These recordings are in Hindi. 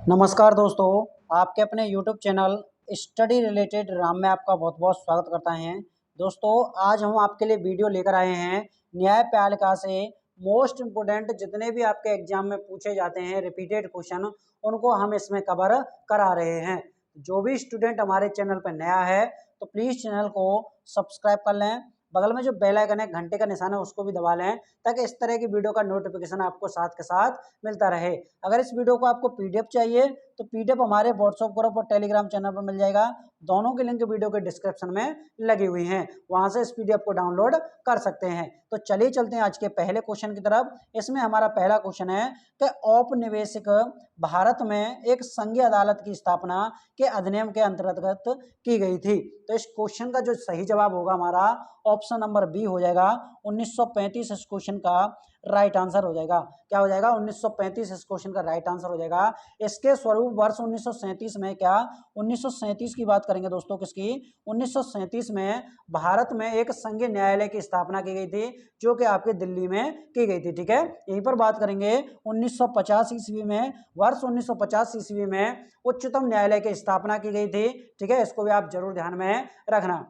नमस्कार दोस्तों, आपके अपने YouTube channel study related Ram में आपका बहुत बहुत स्वागत करता हैं। दोस्तों, आज हम आपके लिए वीडियो लेकर आए हैं न्यायपालिका से मोस्ट इम्पोर्टेंट जितने भी आपके एग्जाम में पूछे जाते हैं रिपीटेड क्वेश्चन, उनको हम इसमें कवर करा रहे हैं। जो भी स्टूडेंट हमारे चैनल पर नया है तो प्लीज़ चैनल को सब्सक्राइब कर लें, बगल में जो बेल आइकन है घंटे का निशान है उसको भी दबा लें ताकि इस तरह की वीडियो का नोटिफिकेशन आपको साथ के साथ मिलता रहे। अगर इस वीडियो को आपको पीडीएफ चाहिए तो पीडीएफ हमारे व्हाट्सएप ग्रुप और टेलीग्राम चैनल पर मिल जाएगा। दोनों की लिंक वीडियो के डिस्क्रिप्शन में लगी हुई हैं, वहां से इस पीडीएफ को डाउनलोड कर सकते हैं। तो चलिए चलते हैं आज के पहले क्वेश्चन की तरफ। इसमें हमारा पहला क्वेश्चन है कि औपनिवेशिक भारत में एक संघीय अदालत की स्थापना के अधिनियम के अंतर्गत की गई थी। तो इस क्वेश्चन का जो सही जवाब होगा हमारा ऑप्शन नंबर बी हो जाएगा 1935। इस क्वेश्चन का राइट आंसर हो जाएगा। क्या हो जाएगा? 1935 इस क्वेश्चन का राइट आंसर हो जाएगा। इसके स्वरूप वर्ष 1937 में, क्या 1937 की बात करेंगे दोस्तों, किसकी? 1937 में भारत में एक संघीय न्यायालय की स्थापना की गई थी जो कि आपके दिल्ली में की गई थी। ठीक है, यहीं पर बात करेंगे 1950 ईस्वी में, वर्ष 1950 ईस्वी में उच्चतम न्यायालय की स्थापना की गई थी। ठीक है, इसको भी आप जरूर ध्यान में रखना।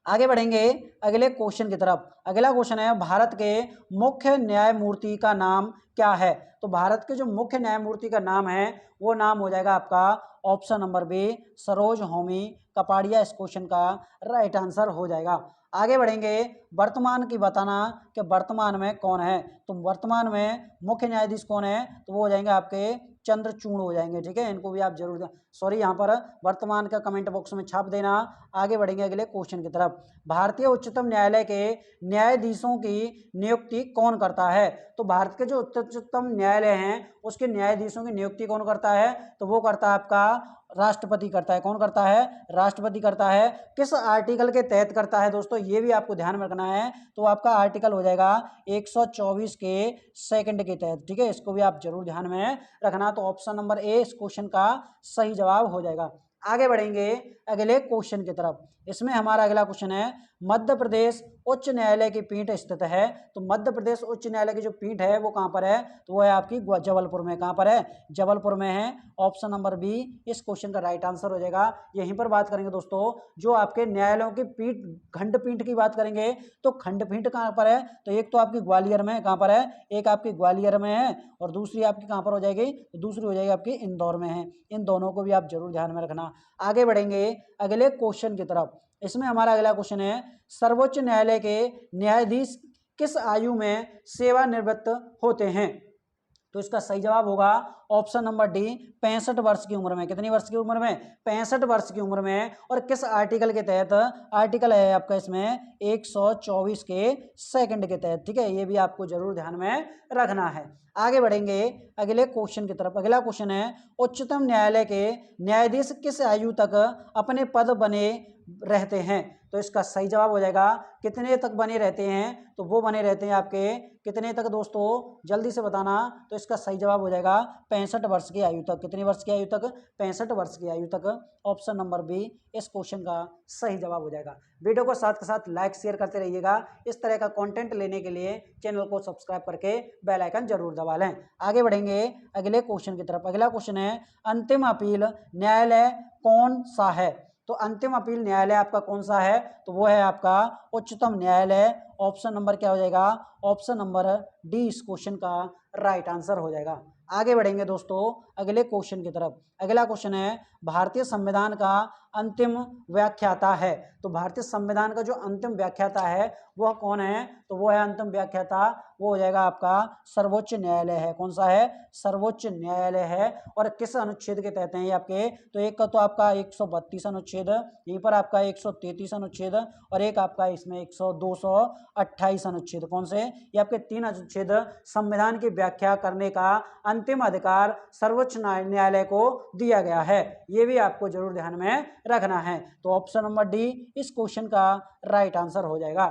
आगे बढ़ेंगे अगले क्वेश्चन की तरफ। अगला क्वेश्चन है भारत के मुख्य न्यायमूर्ति का नाम क्या है? तो भारत के जो मुख्य न्यायमूर्ति का नाम है वो नाम हो जाएगा आपका option number B Saroj Homi Kapadia. इस क्वेश्चन का राइट आंसर हो जाएगा। आगे बढ़ेंगे, वर्तमान की बताना कि वर्तमान में कौन है। तो वर्तमान में मुख्य न्यायाधीश कौन है? तो वो हो जाएंगे आपके चंद्रचूड़ हो जाएंगे। ठीक है, इनको भी आप जरूर, सॉरी यहाँ पर वर्तमान का कमेंट बॉक्स में छाप देना। आगे बढ़ेंगे अगले क्वेश्चन की तरफ। भारतीय उच्चतम न्यायालय के न्यायाधीशों की नियुक्ति कौन करता है? तो भारत के जो उच्चतम न्यायालय हैं उसके न्यायाधीशों की नियुक्ति कौन करता है? तो वो करता है आपका राष्ट्रपति करता है। कौन करता है? राष्ट्रपति करता है। किस आर्टिकल के तहत करता है दोस्तों, ये भी आपको ध्यान में रखना है। तो आपका आर्टिकल हो जाएगा 124 के सेकंड के तहत। ठीक है, इसको भी आप जरूर ध्यान में रखना। तो ऑप्शन नंबर ए इस क्वेश्चन का सही जवाब हो जाएगा। आगे बढ़ेंगे अगले क्वेश्चन की तरफ। इसमें हमारा अगला क्वेश्चन है मध्य प्रदेश उच्च न्यायालय की पीठ स्थित है। तो मध्य प्रदेश उच्च न्यायालय की जो पीठ है वो कहाँ पर है? तो वो है आपकी जबलपुर में। कहाँ पर है? जबलपुर में है। ऑप्शन नंबर बी इस क्वेश्चन का राइट आंसर हो जाएगा। यहीं पर बात करेंगे दोस्तों, जो आपके न्यायालयों की पीठ, खंडपीठ की बात करेंगे तो खंडपीठ कहाँ पर है? तो एक तो आपकी ग्वालियर में है। कहाँ पर है? एक आपकी ग्वालियर में है और दूसरी आपकी कहाँ पर हो जाएगी? तो दूसरी हो जाएगी आपकी इंदौर में है। इन दोनों को भी आप जरूर ध्यान में रखना। आगे बढ़ेंगे अगले क्वेश्चन की तरफ। इसमें हमारा अगला क्वेश्चन है सर्वोच्च न्यायालय के न्यायाधीश किस आयु में सेवानिवृत्त होते हैं? तो इसका सही जवाब होगा ऑप्शन नंबर डी 65 वर्ष की उम्र में। कितनी वर्ष की उम्र में? 65 वर्ष की उम्र में। और किस आर्टिकल के तहत? आर्टिकल है आपका इसमें 124 के सेकंड के तहत। ठीक है, ये भी आपको जरूर ध्यान में रखना है। आगे बढ़ेंगे अगले क्वेश्चन की तरफ। अगला क्वेश्चन है उच्चतम न्यायालय के न्यायाधीश किस आयु तक अपने पद बने रहते हैं? तो इसका सही जवाब हो जाएगा कितने तक बने रहते हैं? तो वो बने रहते हैं आपके कितने तक दोस्तों, जल्दी से बताना। तो इसका सही जवाब हो जाएगा 65 वर्ष की आयु तक। कितनी वर्ष की आयु तक? 65 वर्ष की आयु तक। ऑप्शन नंबर बी इस क्वेश्चन का सही जवाब हो जाएगा। वीडियो को साथ के साथ लाइक शेयर करते रहिएगा। इस तरह का कंटेंट लेने के लिए चैनल को सब्सक्राइब करके बेल आइकन जरूर दबा लें। आगे बढ़ेंगे अगले क्वेश्चन की तरफ। अगला क्वेश्चन है अंतिम अपील न्यायालय कौन सा है? तो अंतिम अपील न्यायालय आपका कौन सा है? तो वो है आपका उच्चतम न्यायालय। ऑप्शन नंबर क्या हो जाएगा? ऑप्शन नंबर डी इस क्वेश्चन का राइट आंसर हो जाएगा। आगे बढ़ेंगे दोस्तों अगले क्वेश्चन की तरफ। अगला क्वेश्चन है भारतीय संविधान का अंतिम व्याख्याता है। तो भारतीय संविधान का जो अंतिम व्याख्याता है वह कौन है? तो वो है अंतिम व्याख्याता, वो हो जाएगा आपका सर्वोच्च न्यायालय है। कौन सा है? सर्वोच्च न्यायालय है। और किस अनुच्छेद के तहत हैं ये आपके? तो एक का तो आपका 132 अनुच्छेद, यहीं पर आपका 133 अनुच्छेद और एक आपका इसमें 228 अनुच्छेद। कौन से? ये आपके 3 अनुच्छेद संविधान की व्याख्या करने का अंतिम अधिकार सर्वोच्च न्यायालय को दिया गया है। ये भी आपको जरूर ध्यान में रखना है। तो ऑप्शन नंबर डी इस क्वेश्चन का राइट आंसर हो जाएगा।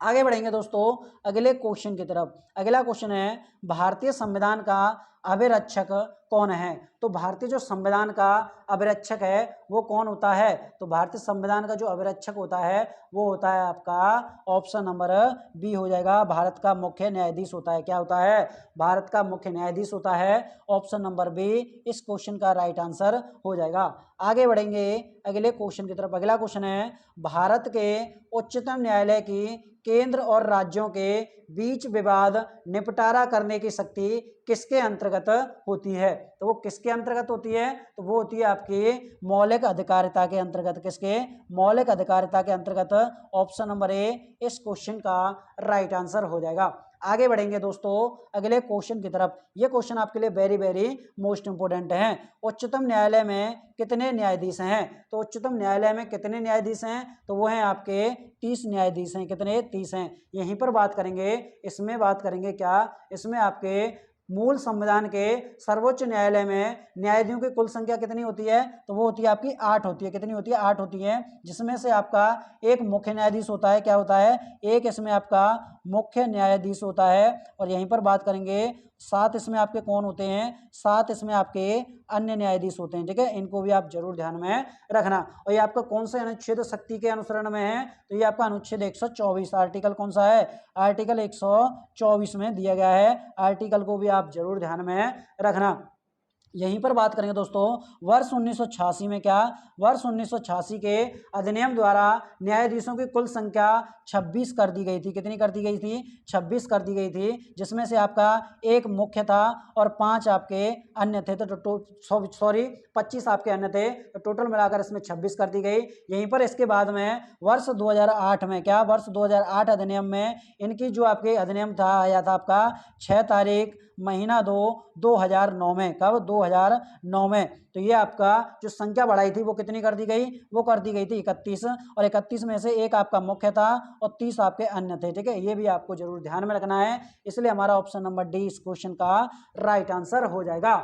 आगे बढ़ेंगे दोस्तों अगले क्वेश्चन की तरफ। अगला क्वेश्चन है भारतीय संविधान का अभिरक्षक कौन है? तो भारतीय जो संविधान का अभिरक्षक है वो कौन होता है? तो भारतीय संविधान का जो अभिरक्षक होता है वो होता है आपका ऑप्शन नंबर बी हो जाएगा, भारत का मुख्य न्यायाधीश होता है। क्या होता है? भारत का मुख्य न्यायाधीश होता है। ऑप्शन नंबर बी इस क्वेश्चन का राइट आंसर हो जाएगा। आगे बढ़ेंगे अगले क्वेश्चन की तरफ। अगला क्वेश्चन है भारत के उच्चतम न्यायालय की केंद्र और राज्यों के बीच विवाद निपटारा करने की शक्ति किसके अंतर्गत होती है? तो वो किसके अंतर्गत होती है? तो वो होती है आपकी मौलिक अधिकारिता के अंतर्गत। किसके? मौलिक अधिकारिता के अंतर्गत। ऑप्शन नंबर ए इस क्वेश्चन का राइट आंसर हो जाएगा। आगे बढ़ेंगे दोस्तों अगले क्वेश्चन की तरफ। ये क्वेश्चन आपके लिए वेरी वेरी मोस्ट इंपोर्टेंट है। उच्चतम न्यायालय में कितने न्यायाधीश हैं? तो उच्चतम न्यायालय में कितने न्यायाधीश हैं? तो वो हैं आपके 30 न्यायाधीश हैं। कितने? 30 हैं। यहीं पर बात करेंगे, इसमें बात करेंगे क्या? इसमें आपके मूल संविधान के सर्वोच्च न्यायालय में न्यायाधीशों की कुल संख्या कितनी होती है? तो वो होती है आपकी 8 होती है। कितनी होती है? 8 होती है, जिसमें से आपका एक मुख्य न्यायाधीश होता है। क्या होता है? एक इसमें आपका मुख्य न्यायाधीश होता है। और यहीं पर बात करेंगे 7 इसमें आपके कौन होते हैं? 7 इसमें आपके अन्य न्यायाधीश होते हैं। ठीक है, इनको भी आप जरूर ध्यान में रखना। और ये आपका कौन से अनुच्छेद शक्ति के अनुसरण में है? तो ये आपका अनुच्छेद 124 आर्टिकल कौन सा है? आर्टिकल 124 में दिया गया है। आर्टिकल को भी आप जरूर ध्यान में रखना। यहीं पर बात करेंगे दोस्तों वर्ष 1986 में क्या? वर्ष 1986 के अधिनियम द्वारा न्यायाधीशों की कुल संख्या 26 कर दी गई थी। कितनी कर दी गई थी? 26 कर दी गई थी, जिसमें से आपका एक मुख्य था और 5 आपके अन्य थे। तो सॉरी 25 आपके अन्य थे, तो टोटल मिलाकर इसमें 26 कर दी गई। यहीं पर इसके बाद में वर्ष 2008 में क्या? वर्ष 2008 अधिनियम में इनकी जो आपके अधिनियम था आया था आपका 6 तारीख महीना 2 2009 में। कब? 2009 में। तो ये आपका जो संख्या बढ़ाई थी वो कितनी कर दी गई? वो कर दी गई थी 31। और 31 में से एक आपका मुख्य था और 30 आपके अन्य थे। ठीक है, ये भी आपको जरूर ध्यान में रखना है। इसलिए हमारा ऑप्शन नंबर डी इस क्वेश्चन का राइट आंसर हो जाएगा।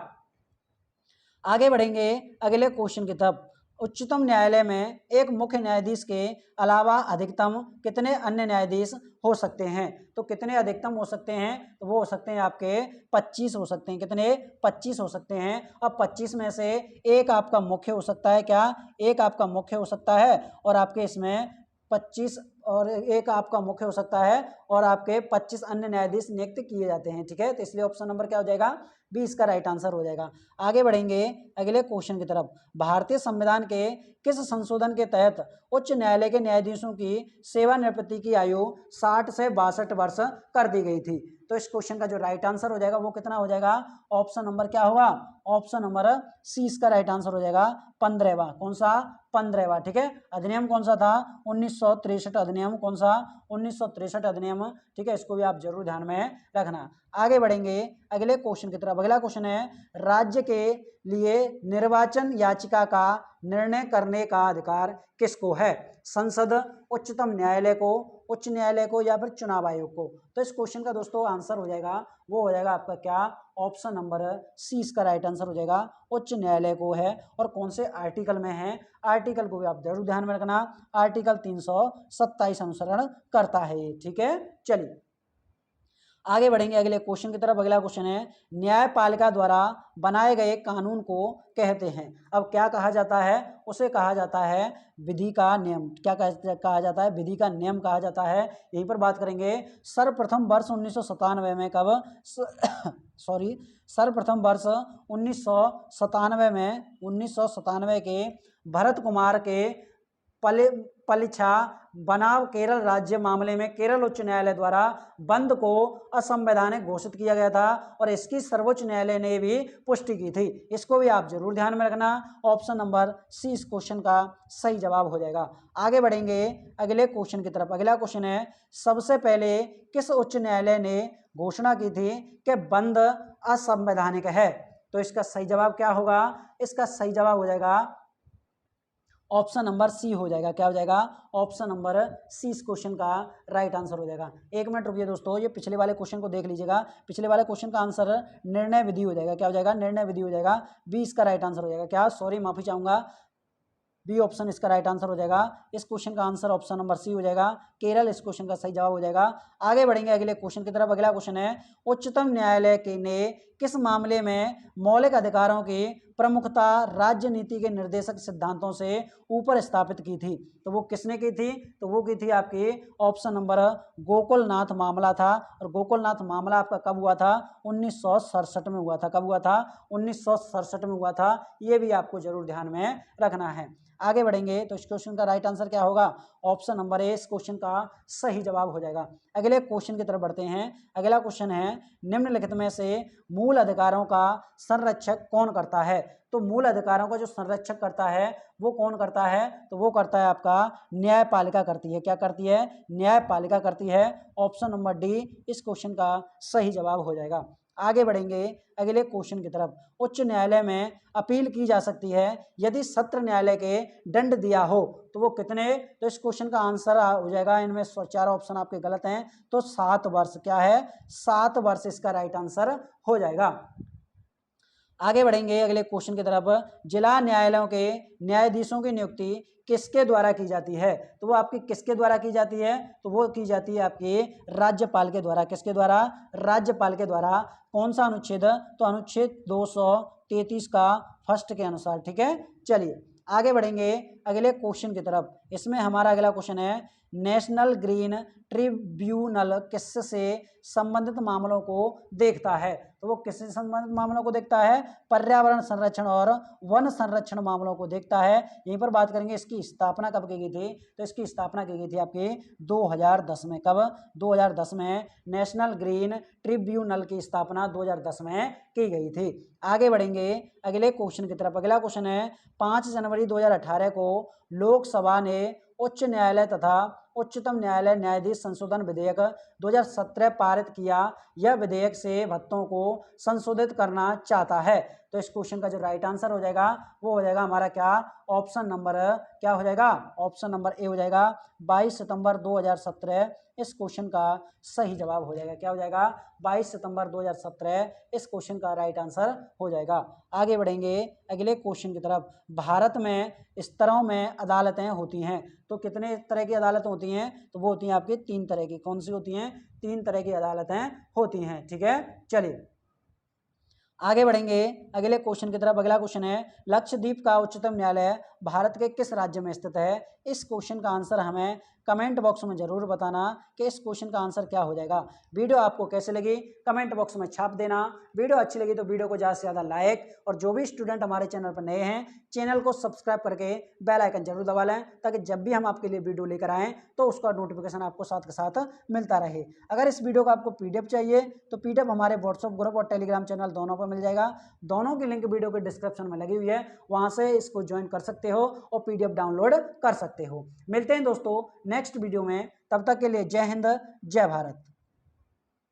आगे बढ़ेंगे अगले क्वेश्चन की तरफ। उच्चतम न्यायालय में एक मुख्य न्यायाधीश के अलावा अधिकतम कितने अन्य न्यायाधीश हो सकते हैं? तो कितने अधिकतम हो सकते हैं? तो वो हो सकते हैं आपके 25 हो सकते हैं। कितने? 25 हो सकते हैं। अब 25 में से एक आपका मुख्य हो सकता है। क्या? एक आपका मुख्य हो सकता है और आपके इसमें 25 और एक आपका मुख्य हो सकता है और आपके 25 अन्य न्यायाधीश नियुक्त किए जाते हैं। ठीक है, तो इसलिए ऑप्शन नंबर क्या हो जाएगा? बी इसका राइट आंसर हो जाएगा। आगे बढ़ेंगे अगले क्वेश्चन की तरफ। भारतीय संविधान के किस संशोधन के तहत उच्च न्यायालय के न्यायाधीशों की सेवानिवृत्ति की आयु 60 से 62 वर्ष कर दी गई थी? तो इस क्वेश्चन का जो राइट आंसर हो जाएगा वो कितना हो जाएगा? ऑप्शन नंबर क्या होगा? ऑप्शन नंबर सी इसका राइट आंसर हो जाएगा 15वां। कौन सा? 15वां। ठीक है, अधिनियम कौन सा था? 1963 अधिनियम। कौन सा? 1963 अधिनियम। ठीक है, इसको भी आप जरूर ध्यान में रखना। आगे बढ़ेंगे अगले क्वेश्चन की तरफ। अगला क्वेश्चन है राज्य के लिए निर्वाचन याचिका का निर्णय करने का अधिकार किसको है? संसद, उच्चतम न्यायालय को, उच्च न्यायालय को, या फिर चुनाव आयोग को? तो इस क्वेश्चन का दोस्तों आंसर हो जाएगा, वो हो जाएगा आपका क्या? ऑप्शन नंबर सी इसका राइट आंसर हो जाएगा, उच्च न्यायालय को है। और कौन से आर्टिकल में है? आर्टिकल को भी आप जरूर ध्यान में रखना। आर्टिकल 327 अनुसरण करता है ये। ठीक है, चलिए आगे बढ़ेंगे अगले क्वेश्चन की तरफ। अगला क्वेश्चन है न्यायपालिका द्वारा बनाए गए कानून को कहते हैं। अब क्या कहा जाता है? उसे कहा जाता है विधि का नियम। क्या कहा जाता है? विधि का नियम कहा जाता है। यहीं पर बात करेंगे सर्वप्रथम वर्ष 1997 में। कब? सॉरी सर्वप्रथम वर्ष 1997 में, 1997 के भरत कुमार के पलिछा बनाव केरल राज्य मामले में केरल उच्च न्यायालय द्वारा बंद को असंवैधानिक घोषित किया गया था और इसकी सर्वोच्च न्यायालय ने भी पुष्टि की थी। इसको भी आप जरूर ध्यान में रखना। ऑप्शन नंबर सी इस क्वेश्चन का सही जवाब हो जाएगा। आगे बढ़ेंगे अगले क्वेश्चन की तरफ। अगला क्वेश्चन है सबसे पहले किस उच्च न्यायालय ने घोषणा की थी कि बंद असंवैधानिक है? तो इसका सही जवाब क्या होगा? इसका सही जवाब हो जाएगा ऑप्शन नंबर सी हो जाएगा। क्या हो जाएगा? ऑप्शन नंबर सी इस क्वेश्चन का राइट आंसर हो जाएगा। एक मिनट रुकिए दोस्तों, ये पिछले वाले क्वेश्चन को देख लीजिएगा। पिछले वाले क्वेश्चन का आंसर निर्णय विधि हो जाएगा। क्या हो जाएगा? निर्णय विधि हो जाएगा। बी इसका राइट आंसर हो जाएगा। क्या? सॉरी माफी चाहूंगा, बी ऑप्शन इसका राइट आंसर हो जाएगा। इस क्वेश्चन का आंसर ऑप्शन नंबर सी हो जाएगा। केरल इस क्वेश्चन का सही जवाब हो जाएगा। आगे बढ़ेंगे अगले क्वेश्चन की तरफ। अगला क्वेश्चन है, उच्चतम न्यायालय के ने किस मामले में मौलिक अधिकारों की प्रमुखता राज्य नीति के निर्देशक सिद्धांतों से ऊपर स्थापित की थी? तो वो किसने की थी? तो वो की थी आपकी ऑप्शन नंबर गोकुलनाथ मामला था। और गोकुलनाथ मामला आपका कब हुआ था? 1967 में हुआ था। कब हुआ था? 1967 में हुआ था। ये भी आपको जरूर ध्यान में रखना है। आगे बढ़ेंगे तो इस क्वेश्चन का राइट आंसर क्या होगा? ऑप्शन नंबर ए इस क्वेश्चन का सही जवाब हो जाएगा। अगले क्वेश्चन की तरफ बढ़ते हैं। अगला क्वेश्चन है, निम्नलिखित में से मूल अधिकारों का संरक्षक कौन करता है? तो मूल अधिकारों का जो संरक्षक करता है वो कौन करता है? तो वो करता है आपका न्यायपालिका करती है। क्या करती है? न्यायपालिका करती है। ऑप्शन नंबर डी इस क्वेश्चन का सही जवाब हो जाएगा। आगे बढ़ेंगे अगले क्वेश्चन की तरफ। उच्च न्यायालय में अपील की जा सकती है यदि सत्र न्यायालय के दंड दिया हो, तो वो कितने? तो इस क्वेश्चन का आंसर हो जाएगा, इनमें 4 ऑप्शन आपके गलत हैं, तो 7 वर्ष। क्या है? 7 वर्ष इसका राइट आंसर हो जाएगा। आगे बढ़ेंगे अगले क्वेश्चन की तरफ। जिला न्यायालयों के न्यायाधीशों की नियुक्ति किसके द्वारा की जाती है? तो वो आपकी किसके द्वारा की जाती है? तो वो की जाती है आपके राज्यपाल के द्वारा। किसके द्वारा? राज्यपाल के द्वारा। कौन सा अनुच्छेद? तो अनुच्छेद 233 का फर्स्ट के अनुसार। ठीक है, चलिए आगे बढ़ेंगे अगले क्वेश्चन की तरफ। इसमें हमारा अगला क्वेश्चन है, नेशनल ग्रीन ट्रिब्यूनल किससे संबंधित मामलों को देखता है? तो वो किससे संबंधित मामलों को देखता है? पर्यावरण संरक्षण और वन संरक्षण मामलों को देखता है। यहीं पर बात करेंगे इसकी स्थापना कब की गई थी? तो इसकी स्थापना की गई थी आपकी 2010 में। कब? 2010 में नेशनल ग्रीन ट्रिब्यूनल की स्थापना 2010 में की गई थी। आगे बढ़ेंगे अगले क्वेश्चन की तरफ। अगला क्वेश्चन है, 5 जनवरी 2018 को लोकसभा ने उच्च न्यायालय तथा उच्चतम न्यायालय न्यायाधीश संशोधन विधेयक 2017 पारित किया। यह विधेयक से भत्तों को संशोधित करना चाहता है। तो इस क्वेश्चन का जो राइट आंसर हो जाएगा वो हो जाएगा हमारा क्या? ऑप्शन नंबर क्या हो जाएगा? ऑप्शन नंबर ए हो जाएगा। 22 सितंबर 2017 इस क्वेश्चन का सही जवाब हो जाएगा। क्या हो जाएगा? 22 सितंबर 2017 इस क्वेश्चन का राइट आंसर हो जाएगा। आगे बढ़ेंगे अगले क्वेश्चन की तरफ। भारत में स्तरों में अदालतें होती हैं, तो कितने तरह की अदालतें होती हैं? तो वो होती हैं आपकी 3 तरह की। कौन सी होती हैं? 3 तरह की अदालतें होती हैं। ठीक है, चलिए आगे बढ़ेंगे अगले क्वेश्चन की तरफ। अगला क्वेश्चन है, लक्षद्वीप का उच्चतम न्यायालय भारत के किस राज्य में स्थित है? इस क्वेश्चन का आंसर हमें कमेंट बॉक्स में जरूर बताना कि इस क्वेश्चन का आंसर क्या हो जाएगा। वीडियो आपको कैसे लगी कमेंट बॉक्स में छाप देना। वीडियो अच्छी लगी तो वीडियो को ज़्यादा से ज़्यादा लाइक, और जो भी स्टूडेंट हमारे चैनल पर नए हैं चैनल को सब्सक्राइब करके बेल आइकन जरूर दबा लें, ताकि जब भी हम आपके लिए वीडियो लेकर आएँ तो उसका नोटिफिकेशन आपको साथ के साथ मिलता रहे। अगर इस वीडियो का आपको PDF चाहिए तो PDF हमारे व्हाट्सएप ग्रुप और टेलीग्राम चैनल दोनों पर मिल जाएगा। दोनों की लिंक वीडियो के डिस्क्रिप्शन में लगी हुई है, वहां से इसको ज्वाइन कर सकते हो और PDF डाउनलोड कर सकते हो। मिलते हैं दोस्तों नेक्स्ट वीडियो में, तब तक के लिए जय हिंद जय भारत।